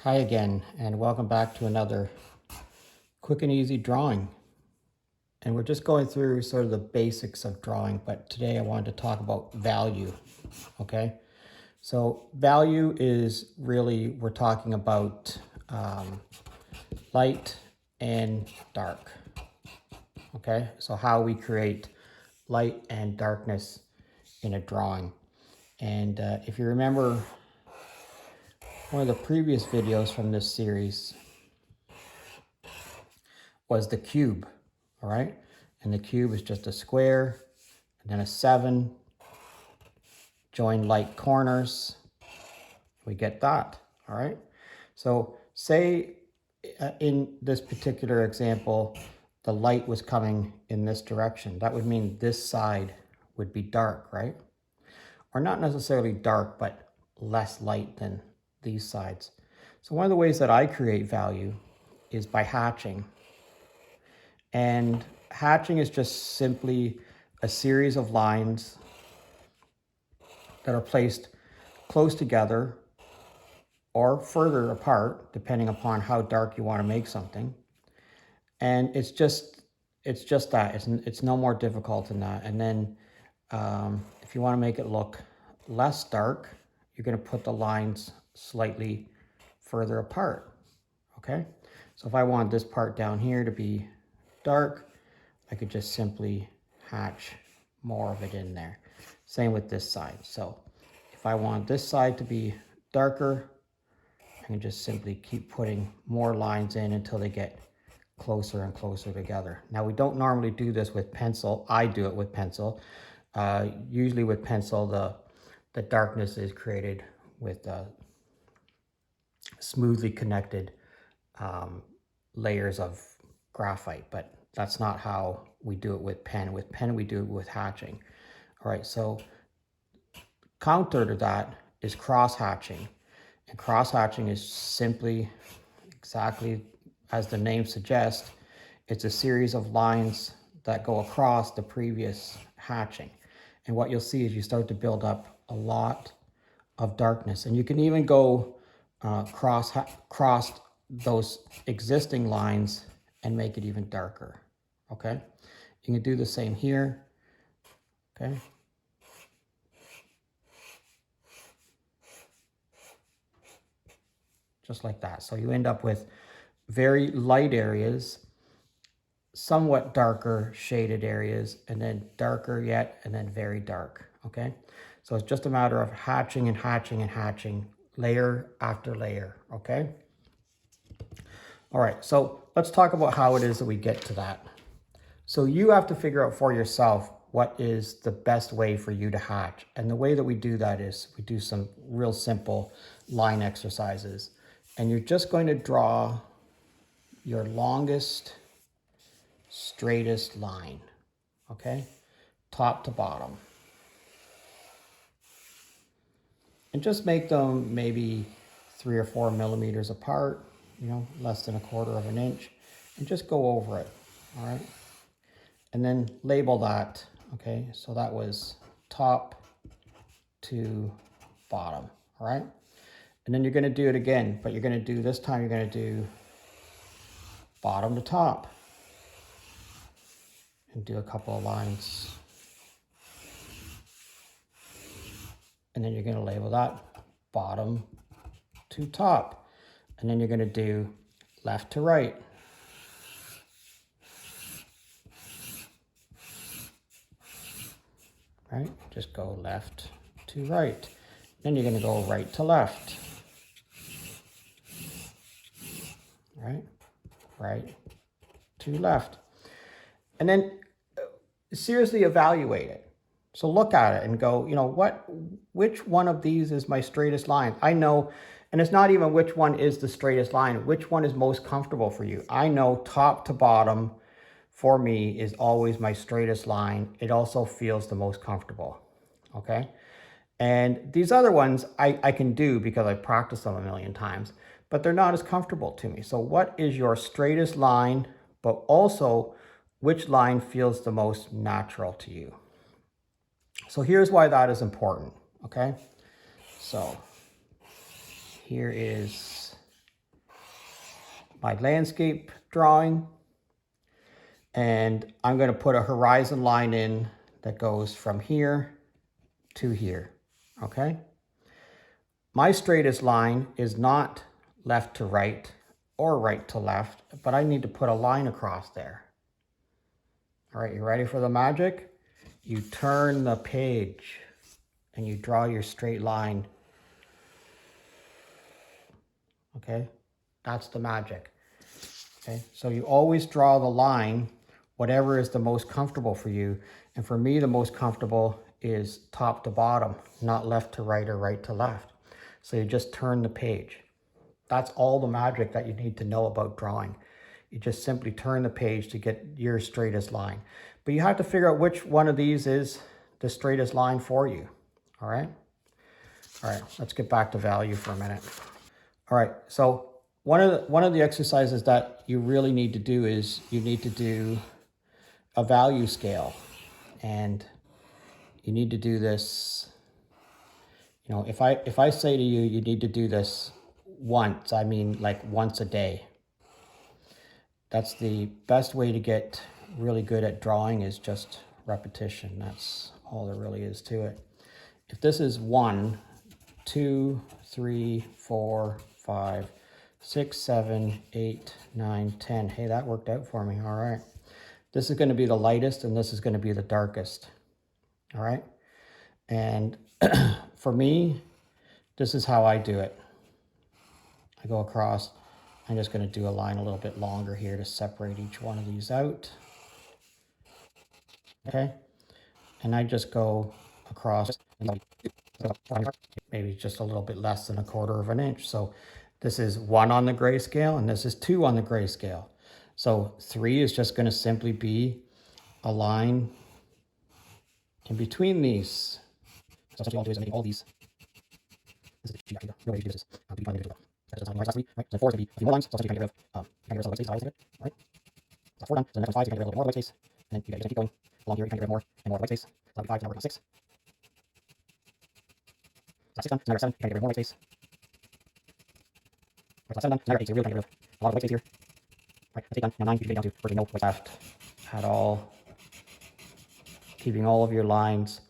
Hi again, and welcome back to another quick and easy drawing. And we're just going through sort of the basics of drawing, but today I wanted to talk about value, okay? So value is really, we're talking about light and dark, okay? So how we create light and darkness in a drawing. And if you remember one of the previous videos from this series, was the cube, all right? And the cube is just a square, and then a 7, join like corners, we get that, all right? So say in this particular example, the light was coming in this direction. That would mean this side would be dark, right? Or not necessarily dark, but less light than these sides. So one of the ways that I create value is by hatching. And hatching is just simply a series of lines that are placed close together or further apart, depending upon how dark you want to make something. And it's just that. It's no more difficult than that. And then if you want to make it look less dark, you're going to put the lines slightly further apart. Okay? So if I want this part down here to be dark, I could just simply hatch more of it in there. Same with this side. So if I want this side to be darker, I can just simply keep putting more lines in until they get closer and closer together. Now we don't normally do this with pencil. I do it with pencil. Usually with pencil, the darkness is created with smoothly connected layers of graphite, but that's not how we do it with pen. With pen, we do it with hatching. All right, so counter to that is cross hatching. And cross hatching is simply exactly as the name suggests, it's a series of lines that go across the previous hatching. And what you'll see is you start to build up a lot of darkness. And you can even go cross those existing lines and make it even darker, okay? You can do the same here, okay? Just like that. So you end up with very light areas, somewhat darker shaded areas, and then darker yet, and then very dark, okay? So it's just a matter of hatching and hatching and hatching, layer after layer, okay? All right, so let's talk about how it is that we get to that. So you have to figure out for yourself what is the best way for you to hatch. And the way that we do that is we do some real simple line exercises. And you're just going to draw your longest, straightest line, okay? Top to bottom. And just make them maybe 3 or 4 millimeters apart, less than 1/4 of an inch, and just go over it, all right? And then label that, okay? So that was top to bottom, all right? And then you're gonna do it again, but you're gonna do, this time you're gonna do bottom to top. And do a couple of lines. And then you're gonna label that bottom to top. And then you're gonna do left to right. Right? Just go left to right. Then you're gonna go right to left. Right? Right to left. And then seriously evaluate it. So look at it and go, which one of these is my straightest line? I know, and it's not even which one is the straightest line, which one is most comfortable for you. I know top to bottom for me is always my straightest line. It also feels the most comfortable, okay? And these other ones I can do because I practiced them a million times, but they're not as comfortable to me. So what is your straightest line, but also which line feels the most natural to you? So here's why that is important, okay? So here is my landscape drawing, and I'm going to put a horizon line in that goes from here to here, okay? My straightest line is not left to right or right to left, but I need to put a line across there. All right, you ready for the magic? You turn the page and you draw your straight line. Okay, that's the magic. Okay, so you always draw the line, whatever is the most comfortable for you. And for me, the most comfortable is top to bottom, not left to right or right to left. So you just turn the page. That's all the magic that you need to know about drawing. You just simply turn the page to get your straightest line. But you have to figure out which one of these is the straightest line for you. All right? All right, let's get back to value for a minute. All right, so one of the exercises that you really need to do is you need to do a value scale. And you need to do this, you know, if I say to you, you need to do this once, I mean like once a day. That's the best way to get really good at drawing, is just repetition. That's all there really is to it. If this is 1, 2, 3, 4, 5, 6, 7, 8, 9, 10. Hey, that worked out for me. All right. This is going to be the lightest and this is going to be the darkest. All right. And for me, this is how I do it. I go across. I'm just going to do a line a little bit longer here to separate each one of these out. Okay. And I just go across, maybe just a little bit less than 1/4 of an inch. So this is 1 on the grayscale and this is 2 on the grayscale. So 3 is just going to simply be a line in between these. So essentially all I do is I'm making all these. This is the sheet, no way to do this. To be fun individual. That's just right. 3, right? So 4 is going to be a few more lines. So essentially you can get rid of some of the white space, right? So 4 done. So the next one's 5, so you can get rid of a little more white space. And then you gotta keep going along here. You can get rid of more and more white space. So that'll be 5. Now we're on 6. So that's 6 done. So now we're at 7. You can get rid of more white space. Right, so that's 7 done. So now you're at 8. So you're really going to get rid of a lot of white space here. Right, that's 8 done. Now 9, you can get down to virtually no white left at all. Keeping all of your lines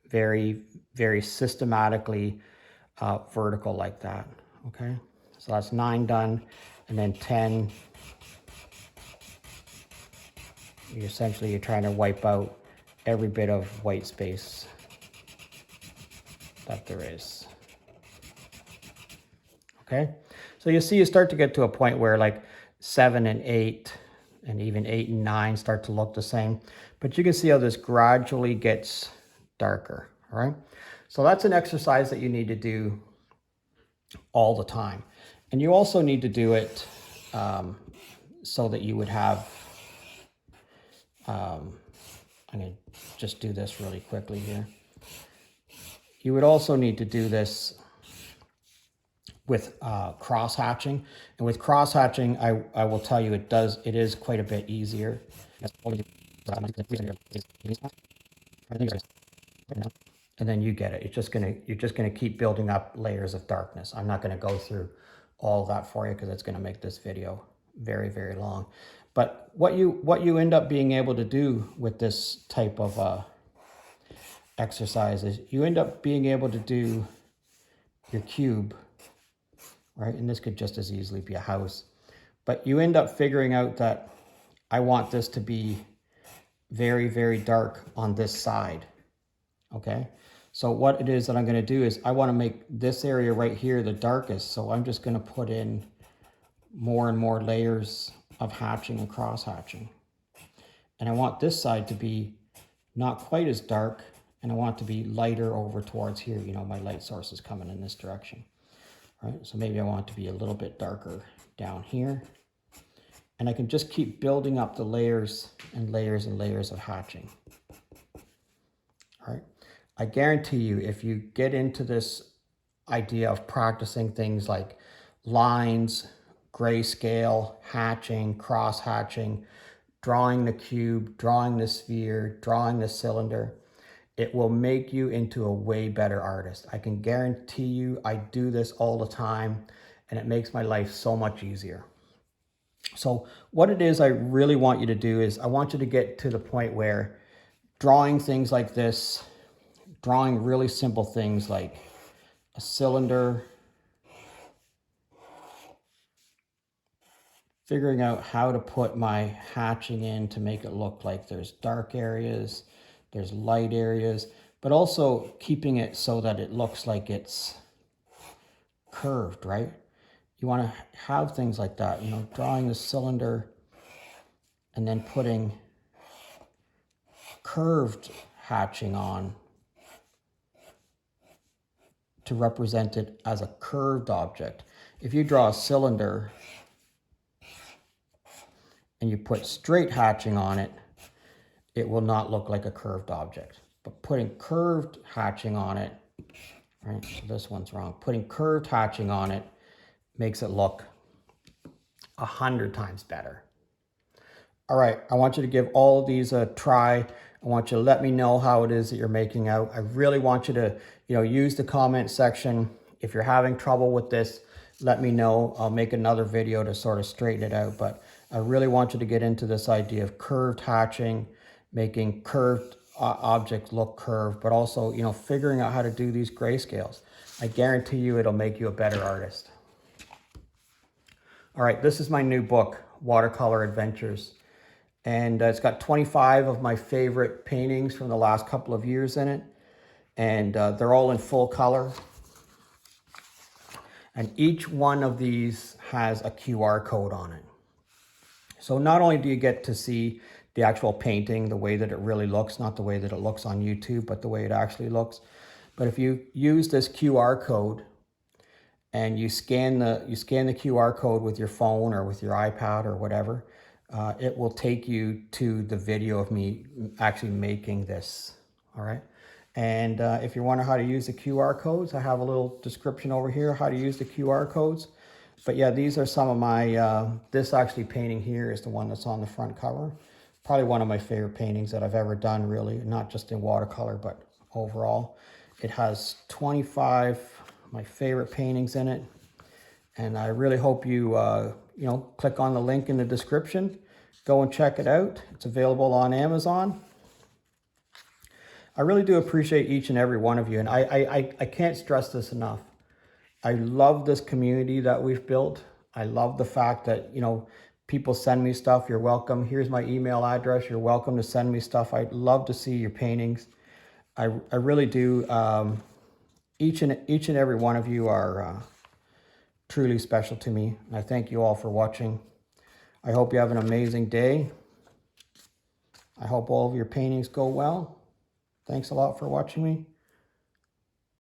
very, very systematically vertical like that. Okay, so that's 9 done, and then 10. You're trying to wipe out every bit of white space that there is. Okay, so you see you start to get to a point where like 7 and 8 and even 8 and 9 start to look the same, but you can see how this gradually gets darker. All right, so that's an exercise that you need to do all the time, and you also need to do it so that you would have I'm going to just do this really quickly here. You would also need to do this with cross hatching, and with cross hatching, I will tell you it is quite a bit easier. And then you get it. You're just gonna keep building up layers of darkness. I'm not going to go through all of that for you because it's going to make this video very, very long. But what you end up being able to do with this type of exercise is you end up being able to do your cube, right? And this could just as easily be a house. But you end up figuring out that I want this to be very, very dark on this side, okay? So what it is that I'm going to do is I want to make this area right here the darkest. So I'm just going to put in more and more layers of hatching and cross hatching. And I want this side to be not quite as dark, and I want it to be lighter over towards here. You know, my light source is coming in this direction, right? So maybe I want it to be a little bit darker down here. And I can just keep building up the layers and layers and layers of hatching. All right. I guarantee you, if you get into this idea of practicing things like lines, grayscale, hatching, cross hatching, drawing the cube, drawing the sphere, drawing the cylinder, it will make you into a way better artist. I can guarantee you, I do this all the time, and it makes my life so much easier. So what it is I really want you to do is I want you to get to the point where drawing things like this, drawing really simple things like a cylinder, figuring out how to put my hatching in to make it look like there's dark areas, there's light areas, but also keeping it so that it looks like it's curved, right? You want to have things like that, you know, drawing the cylinder and then putting curved hatching on to represent it as a curved object. If you draw a cylinder and you put straight hatching on it, it will not look like a curved object. But putting curved hatching on it, right, so this one's wrong. Putting curved hatching on it makes it look 100 times better. All right, I want you to give all of these a try. I want you to let me know how it is that you're making out. I really want you to, you know, use the comment section. If you're having trouble with this, let me know. I'll make another video to sort of straighten it out. But I really want you to get into this idea of curved hatching, making curved objects look curved, but also, you know, figuring out how to do these grayscales. I guarantee you it'll make you a better artist. All right, this is my new book, Watercolor Adventures. And it's got 25 of my favorite paintings from the last couple of years in it. And they're all in full color. And each one of these has a QR code on it. So not only do you get to see the actual painting, the way that it really looks, not the way that it looks on YouTube, but the way it actually looks. But if you use this QR code and you scan the QR code with your phone or with your iPad or whatever, it will take you to the video of me actually making this, all right? And if you wonder how to use the QR codes, I have a little description over here, how to use the QR codes. But yeah, these are some of my, this actually painting here is the one that's on the front cover. Probably one of my favorite paintings that I've ever done, really, not just in watercolor, but overall. It has 25 of my favorite paintings in it. And I really hope you, you know, click on the link in the description. Go and check it out. It's available on Amazon. I really do appreciate each and every one of you. And I can't stress this enough. I love this community that we've built. I love the fact that, you know, people send me stuff. You're welcome. Here's my email address. You're welcome to send me stuff. I'd love to see your paintings. I really do. Each and every one of you are truly special to me. And I thank you all for watching. I hope you have an amazing day. I hope all of your paintings go well. Thanks a lot for watching me.